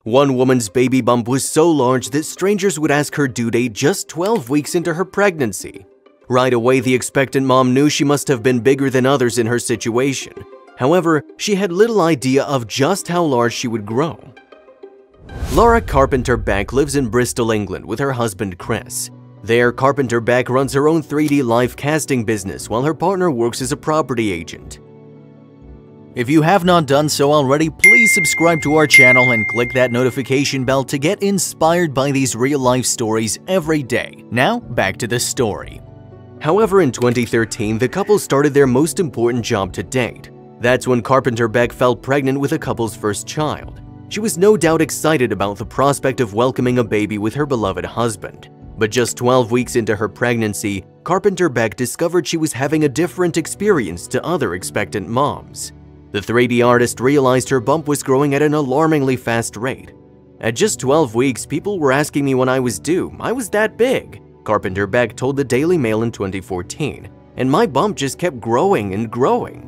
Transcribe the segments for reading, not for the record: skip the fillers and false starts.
One woman's baby bump was so large that strangers would ask her due date just 12 weeks into her pregnancy. Right away, the expectant mom knew she must have been bigger than others in her situation. However, she had little idea of just how large she would grow. Lara Carpenter-Beck lives in Bristol, England with her husband Chris. There, Carpenter-Beck runs her own 3D live casting business while her partner works as a property agent. If you have not done so already, please subscribe to our channel and click that notification bell to get inspired by these real-life stories every day. Now, back to the story. However, in 2013, the couple started their most important job to date. That's when Carpenter-Beck fell pregnant with the couple's first child. She was no doubt excited about the prospect of welcoming a baby with her beloved husband. But just 12 weeks into her pregnancy, Carpenter-Beck discovered she was having a different experience to other expectant moms. The 3D artist realized her bump was growing at an alarmingly fast rate. At just 12 weeks, people were asking me when I was due. I was that big, Carpenter-Beck told the Daily Mail in 2014, and my bump just kept growing and growing.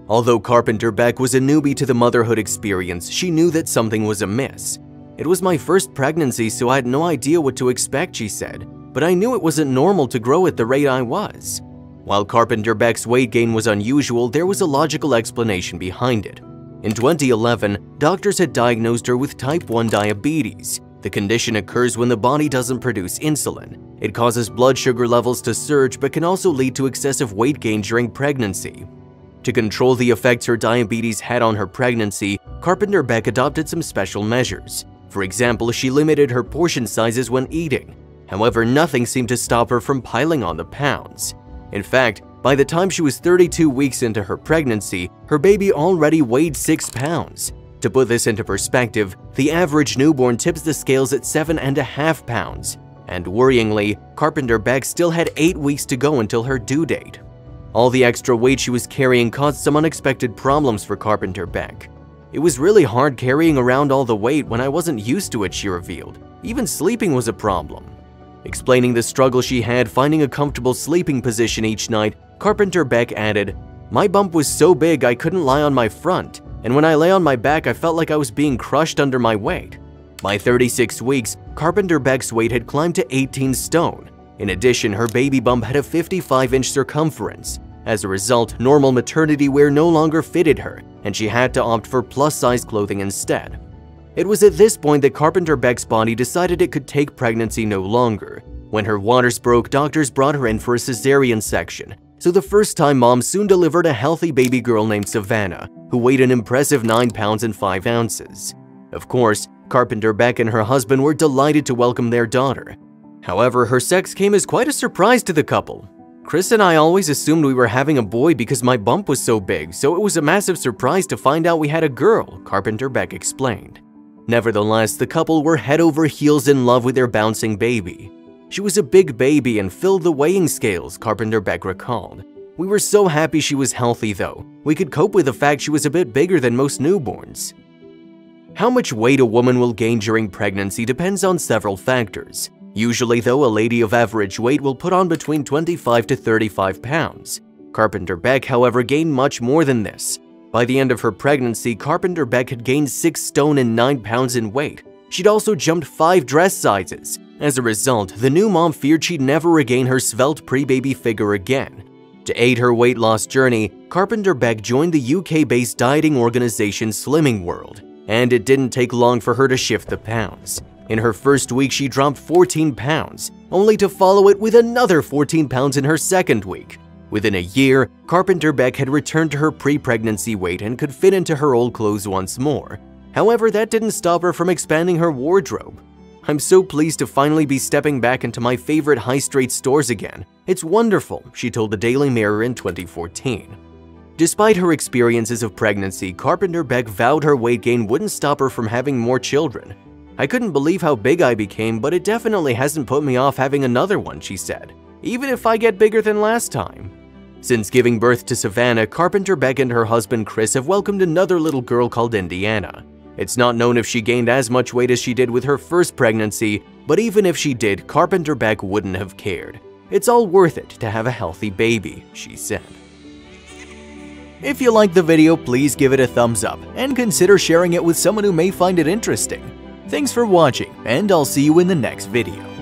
Although Carpenter-Beck was a newbie to the motherhood experience, she knew that something was amiss. It was my first pregnancy, so I had no idea what to expect, she said, but I knew it wasn't normal to grow at the rate I was. While Carpenter-Beck's weight gain was unusual, there was a logical explanation behind it. In 2011, doctors had diagnosed her with type 1 diabetes. The condition occurs when the body doesn't produce insulin. It causes blood sugar levels to surge but can also lead to excessive weight gain during pregnancy. To control the effects her diabetes had on her pregnancy, Carpenter-Beck adopted some special measures. For example, she limited her portion sizes when eating. However, nothing seemed to stop her from piling on the pounds. In fact, by the time she was 32 weeks into her pregnancy, her baby already weighed 6 pounds. To put this into perspective, the average newborn tips the scales at 7.5 pounds. And worryingly, Carpenter-Beck still had 8 weeks to go until her due date. All the extra weight she was carrying caused some unexpected problems for Carpenter-Beck. It was really hard carrying around all the weight when I wasn't used to it, she revealed. Even sleeping was a problem. Explaining the struggle she had finding a comfortable sleeping position each night, Carpenter-Beck added, "My bump was so big I couldn't lie on my front, and when I lay on my back I felt like I was being crushed under my weight." By 36 weeks, Carpenter-Beck's weight had climbed to 18 stone. In addition, her baby bump had a 55-inch circumference. As a result, normal maternity wear no longer fitted her, and she had to opt for plus-size clothing instead. It was at this point that Carpenter-Beck's body decided it could take pregnancy no longer. When her waters broke, doctors brought her in for a cesarean section. So the first-time mom soon delivered a healthy baby girl named Savannah, who weighed an impressive 9 pounds and 5 ounces. Of course, Carpenter-Beck and her husband were delighted to welcome their daughter. However, her sex came as quite a surprise to the couple. "Chris and I always assumed we were having a boy because my bump was so big, so it was a massive surprise to find out we had a girl," Carpenter-Beck explained. Nevertheless, the couple were head over heels in love with their bouncing baby. "She was a big baby and filled the weighing scales," Carpenter-Beck recalled. "We were so happy she was healthy though. We could cope with the fact she was a bit bigger than most newborns." How much weight a woman will gain during pregnancy depends on several factors. Usually though, a lady of average weight will put on between 25 to 35 pounds. Carpenter-Beck, however, gained much more than this. By the end of her pregnancy, Carpenter-Beck had gained 6 stone and 9 pounds in weight. She'd also jumped 5 dress sizes. As a result, the new mom feared she'd never regain her svelte pre-baby figure again. To aid her weight loss journey, Carpenter-Beck joined the UK-based dieting organization Slimming World, and it didn't take long for her to shift the pounds. In her first week, she dropped 14 pounds, only to follow it with another 14 pounds in her second week. Within a year, Carpenter-Beck had returned to her pre-pregnancy weight and could fit into her old clothes once more. However, that didn't stop her from expanding her wardrobe. "I'm so pleased to finally be stepping back into my favorite high-street stores again. It's wonderful," she told the Daily Mirror in 2014. Despite her experiences of pregnancy, Carpenter-Beck vowed her weight gain wouldn't stop her from having more children. "I couldn't believe how big I became, but it definitely hasn't put me off having another one," she said, "even if I get bigger than last time." Since giving birth to Savannah, Carpenter-Beck and her husband Chris have welcomed another little girl called Indiana. It's not known if she gained as much weight as she did with her first pregnancy, but even if she did, Carpenter-Beck wouldn't have cared. "It's all worth it to have a healthy baby," she said. If you liked the video, please give it a thumbs up and consider sharing it with someone who may find it interesting. Thanks for watching, and I'll see you in the next video.